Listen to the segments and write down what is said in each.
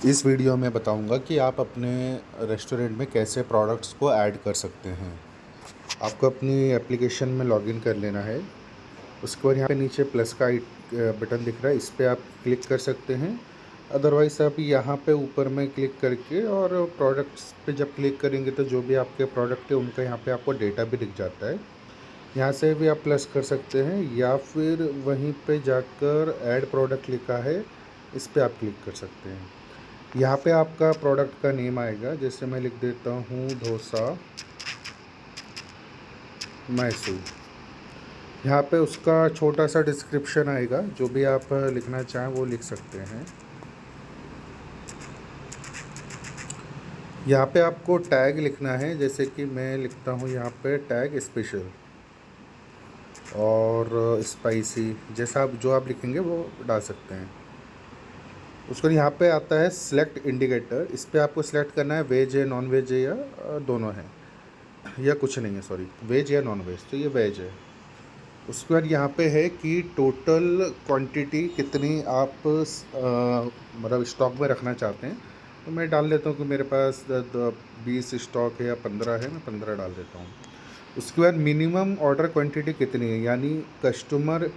इस वीडियो में बताऊंगा कि आप अपने रेस्टोरेंट में कैसे प्रोडक्ट्स को ऐड कर सकते हैं। आपको अपनी एप्लीकेशन में लॉगिन कर लेना है। उसके बाद यहाँ पे नीचे प्लस का बटन दिख रहा है, इस पर आप क्लिक कर सकते हैं। अदरवाइज़ आप यहाँ पे ऊपर में क्लिक करके और प्रोडक्ट्स पे जब क्लिक करेंगे तो जो भी आपके प्रोडक्ट है उनका यहाँ पे आपको डेटा भी दिख जाता है। यहाँ से भी आप प्लस कर सकते हैं या फिर वहीं पे जाकर ऐड प्रोडक्ट लिखा है, इस पर आप क्लिक कर सकते हैं। यहाँ पे आपका प्रोडक्ट का नेम आएगा, जैसे मैं लिख देता हूँ डोसा मैसूर। यहाँ पे उसका छोटा सा डिस्क्रिप्शन आएगा, जो भी आप लिखना चाहें वो लिख सकते हैं। यहाँ पे आपको टैग लिखना है, जैसे कि मैं लिखता हूँ यहाँ पे टैग स्पेशल और स्पाइसी, जैसा आप जो आप लिखेंगे वो डाल सकते हैं। उसको यहाँ पे आता है सिलेक्ट इंडिकेटर, इस पर आपको सिलेक्ट करना है वेज है नॉन वेज है या दोनों है या कुछ नहीं है, सॉरी वेज या नॉन वेज, तो ये वेज है। उसके बाद यहाँ पे है कि टोटल क्वांटिटी कितनी आप मतलब स्टॉक में रखना चाहते हैं। तो मैं डाल देता हूँ कि मेरे पास 20 स्टॉक है या 15 है, मैं 15 डाल देता हूँ। उसके बाद मिनिमम ऑर्डर क्वांटिटी कितनी है, यानी कस्टमर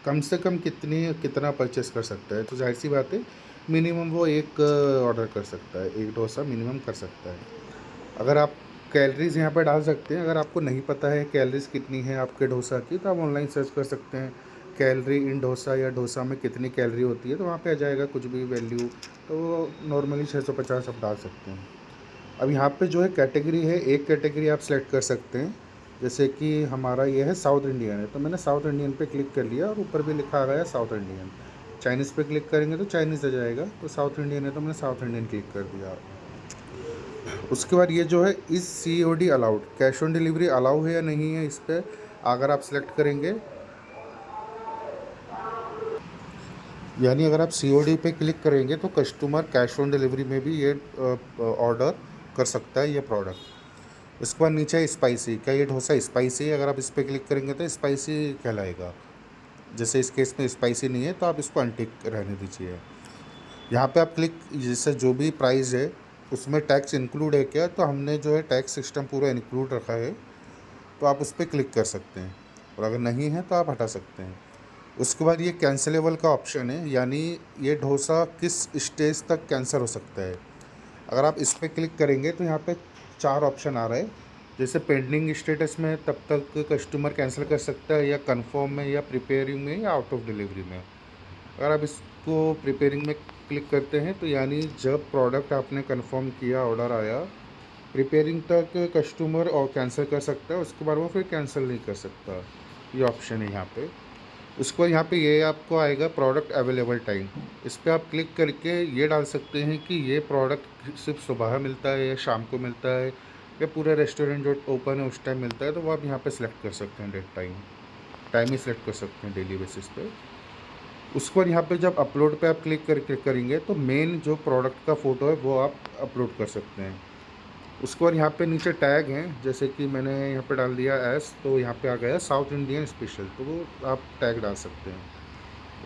कम से कम कितना परचेस कर सकता है। तो जाहिर सी बात है मिनिमम वो एक ऑर्डर कर सकता है, एक डोसा मिनिमम कर सकता है। अगर आप कैलोरीज़ यहाँ पर डाल सकते हैं, अगर आपको नहीं पता है कैलोरीज़ कितनी है आपके डोसा की, तो आप ऑनलाइन सर्च कर सकते हैं कैलोरी इन डोसा या डोसा में कितनी कैलोरी होती है, तो वहाँ पे आ जाएगा कुछ भी वैल्यू। तो नॉर्मली 650 आप डाल सकते हैं। अब यहाँ पे जो है कैटेगरी है, एक कैटेगरी आप सेलेक्ट कर सकते हैं। जैसे कि हमारा ये है साउथ इंडियन है, तो मैंने साउथ इंडियन पे क्लिक कर लिया और ऊपर भी लिखा आ गया साउथ इंडियन। चाइनीज़ पे क्लिक करेंगे तो चाइनीज़ आ जाएगा, तो साउथ इंडियन है तो मैंने साउथ इंडियन क्लिक कर दिया। उसके बाद ये जो है इस COD allowed, cash on delivery allow है या नहीं है, इस पर अगर आप सेलेक्ट करेंगे, यानी अगर आप COD पे क्लिक करेंगे तो कस्टमर कैश ऑन डिलीवरी में भी ये ऑर्डर कर सकता है ये प्रोडक्ट। उसके बाद नीचे स्पाइसी, क्या ये डोसा स्पाइसी है, अगर आप इस पर क्लिक करेंगे तो स्पाइसी कहलाएगा। जैसे इस केस में स्पाइसी नहीं है तो आप इसको अनटिक रहने दीजिए। यहाँ पे आप क्लिक, जैसे जो भी प्राइस है उसमें टैक्स इंक्लूड है क्या, तो हमने जो है टैक्स सिस्टम पूरा इंक्लूड रखा है, तो आप उस पर क्लिक कर सकते हैं। और अगर नहीं है तो आप हटा सकते हैं। उसके बाद ये कैंसिलेबल का ऑप्शन है, यानी ये डोसा किस स्टेज तक कैंसिल हो सकता है। अगर आप इस पर क्लिक करेंगे तो यहाँ पे 4 ऑप्शन आ रहा है। जैसे पेंडिंग स्टेटस में तब तक कस्टमर कैंसिल कर सकता है, या कंफर्म में, या प्रिपेयरिंग में, या आउट ऑफ डिलीवरी में। अगर आप इसको प्रिपेयरिंग में क्लिक करते हैं तो यानी जब प्रोडक्ट आपने कंफर्म किया, ऑर्डर आया, प्रिपेयरिंग तक कस्टमर और कैंसिल कर सकता है, उसके बाद वो फिर कैंसिल नहीं कर सकता। ये ऑप्शन है यहाँ पे। उसके बाद यहाँ पे ये आपको आएगा प्रोडक्ट अवेलेबल टाइम, इस पर आप क्लिक करके ये डाल सकते हैं कि ये प्रोडक्ट सिर्फ सुबह मिलता है या शाम को मिलता है, या पूरा रेस्टोरेंट जो ओपन है उस टाइम मिलता है, तो वो आप यहाँ पे सिलेक्ट कर सकते हैं। डेट टाइम ही सिलेक्ट कर सकते हैं डेली बेसिस पे। उसके बाद यहाँ पे जब अपलोड पे आप क्लिक करेंगे तो मेन जो प्रोडक्ट का फ़ोटो है वो आप अपलोड कर सकते हैं। उसके बाद यहाँ पे नीचे टैग हैं, जैसे कि मैंने यहाँ पे डाल दिया एस, तो यहाँ पे आ गया साउथ इंडियन स्पेशल, तो वो आप टैग डाल सकते हैं।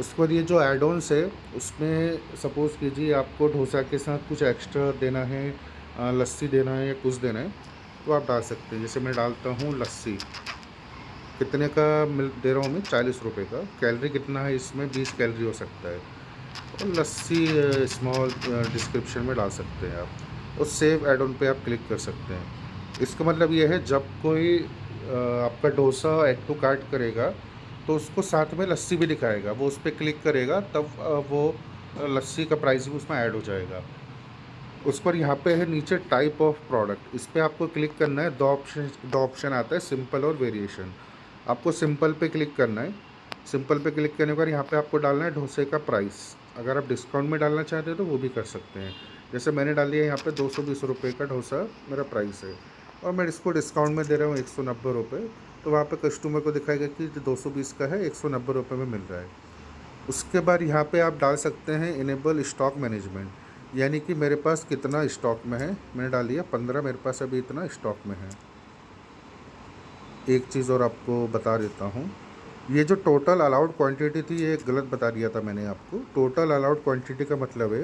उसके बाद ये जो एड ऑन्स है उसमें सपोज़ कीजिए आपको डोसा के साथ कुछ एक्स्ट्रा देना है, लस्सी देना है या कुछ देना है, तो आप डाल सकते हैं। जैसे मैं डालता हूँ लस्सी, कितने का मिल दे रहा हूँ मैं, 40 रुपये का। कैलोरी कितना है इसमें, 20 कैलोरी हो सकता है। और लस्सी स्मॉल डिस्क्रिप्शन में डाल सकते हैं आप, और सेव एड ऑन पे आप क्लिक कर सकते हैं। इसका मतलब ये है जब कोई आपका डोसा ऐड टू कार्ट करेगा तो उसको साथ में लस्सी भी दिखाएगा, वो उस पर क्लिक करेगा तब वो लस्सी का प्राइस भी उसमें ऐड हो जाएगा। उस पर यहाँ पे है नीचे टाइप ऑफ प्रोडक्ट, इस पर आपको क्लिक करना है। दो ऑप्शन आता है, सिंपल और वेरिएशन। आपको सिंपल पे क्लिक करना है। सिंपल पे क्लिक करने के बाद यहाँ पे आपको डालना है डोसे का प्राइस। अगर आप डिस्काउंट में डालना चाहते हैं तो वो भी कर सकते हैं। जैसे मैंने डाल दिया यहाँ पे 220 रुपये का डोसा मेरा प्राइस है, और मैं इसको डिस्काउंट में दे रहा हूँ 190 रुपये, तो वहाँ पे कस्टमर को दिखाएगा कि जो 220 का है 190 रुपये में मिल रहा है। उसके बाद यहाँ पे आप डाल सकते हैं इनेबल स्टॉक मैनेजमेंट, यानी कि मेरे पास कितना स्टॉक में है। मैंने डाल दिया 15, मेरे पास अभी इतना स्टॉक में है। एक चीज़ और आपको बता देता हूँ, ये जो टोटल अलाउड क्वांटिटी थी ये गलत बता दिया था मैंने आपको। टोटल अलाउड क्वांटिटी का मतलब है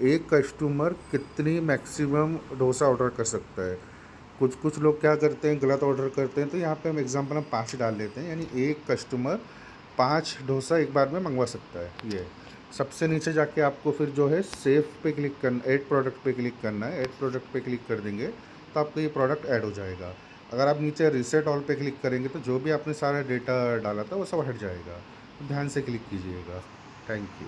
एक कस्टमर कितनी मैक्सिमम डोसा ऑर्डर कर सकता है। कुछ कुछ लोग क्या करते हैं, गलत ऑर्डर करते हैं। तो यहाँ पे हम एग्जांपल हम 5 डाल लेते हैं, यानी एक कस्टमर 5 डोसा एक बार में मंगवा सकता है। ये सबसे नीचे जाके आपको फिर जो है सेव पे क्लिक करना, ऐड प्रोडक्ट पे क्लिक करना है। ऐड प्रोडक्ट पे क्लिक कर देंगे तो आपको ये प्रोडक्ट ऐड हो जाएगा। अगर आप नीचे रीसेट ऑल पे क्लिक करेंगे तो जो भी आपने सारा डेटा डाला था वो सब हट जाएगा। तो ध्यान से क्लिक कीजिएगा। Thank you.